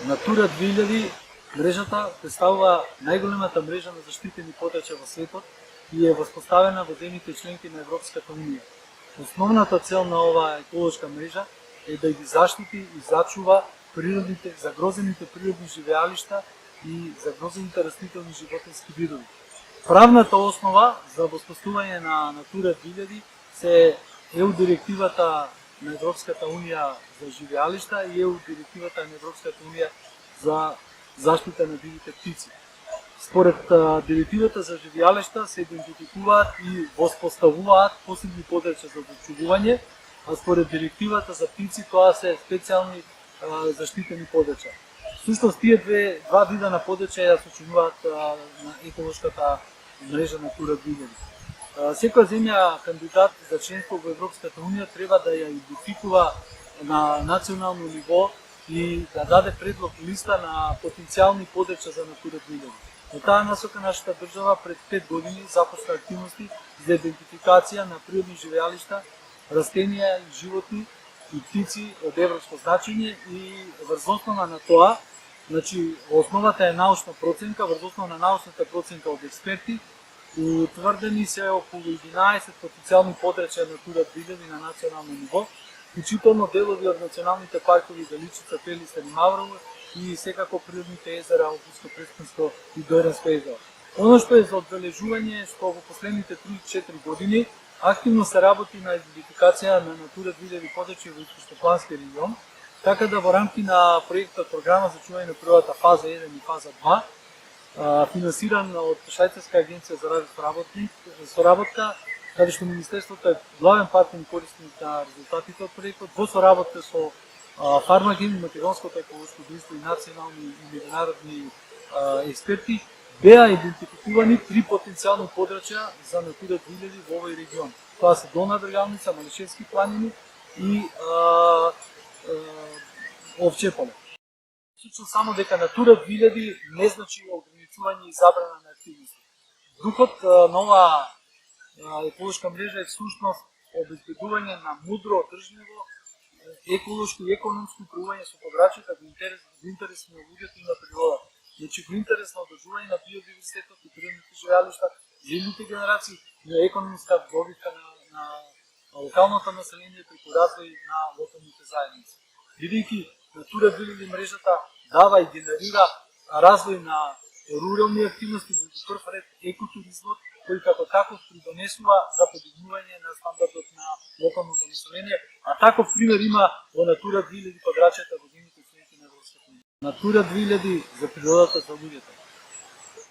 Натура 2000 мрежата представува најголемата мрежа на заштитени подрачја во светот и е воспоставена во земјите членки на Европската унија. Основната цел на оваа еколошка мрежа е да ги заштити и зачува загрозените природни живеалишта и загрозените растителни животински видови. Правната основа за воспоставување на Натура 2000 се ЕУ директивата на Европската унија за живеалишта и ЕУ директивата на Европската унија за заштита на дивите птици. Според директивата за живеалишта се идентификуваат и воспоставуваат посебни подрачја за зачувување, а според директивата за птици тоа се специјални заштитени подрачја. Всушност тие два вида на подрачја ја сочинуваат на еколошката мрежа Натура 2000. Секоја земја кандидат за членство во Европската унија треба да ја идентификува на национално ниво и да даде предлог листа на потенцијални подрачја за Натура 2000. Во таа насока нашата држава пред 5 години започна активности за идентификација на природни живеалишта, растенија и животни и птици од европско значење и врз основа на тоа, значи основата е научна проценка, врз основа на научната проценка од експерти, утврдени се околу 11 потенцијални подрачја Натура 2000 на национално ниво, вклучително делови од националните паркови Величица, Пелистан и Маврово и секако природните езера Охридско, Преспинско и Дојранско езеро. Оно што е за одбележување што во последните 3-4 години активно се работи на идентификација на Натура 2000 подрачја во Источноплански регион, така да во рамки на проектот Програма за чување на природата фаза 1 и фаза 2, финансиран од Швајцарска агенција за соработка, каде што Министерството е главен партнер и корисник на резултатите од проектот, во соработка со Фармаген, Македонското еколошко друштво и национални и меѓународни експерти, беа идентификувани 3 потенцијални подрачја за Натура 2000 во овој регион. Тоа се Долна Дргалница, Малишевски планини и Овче поле. Сочно само дека Натура 2000 не значи ограничување и забрана на активности. Духот на оваа еколошка мрежа е всушност обезбедување на мудро, одржливо, еколошко и економско управување со подрачјата во интерес на луѓето и на природата. Значи во интерес на одржување на биодиверзитетот и природните живеалишта, земните генерации и на економска добивка на локалното население преку развој на локалните заедници. Бидејќи Натура 2000 мрежата дава и генерира развој на рурални активности, во прв ред екотуризмот, кој како таков придонесува за подигнување на стандардот на локалното население, а таков пример има во Натура 2000 подрачјата во земјите членки на Европската унија. Натура 2000 за природата за луѓето.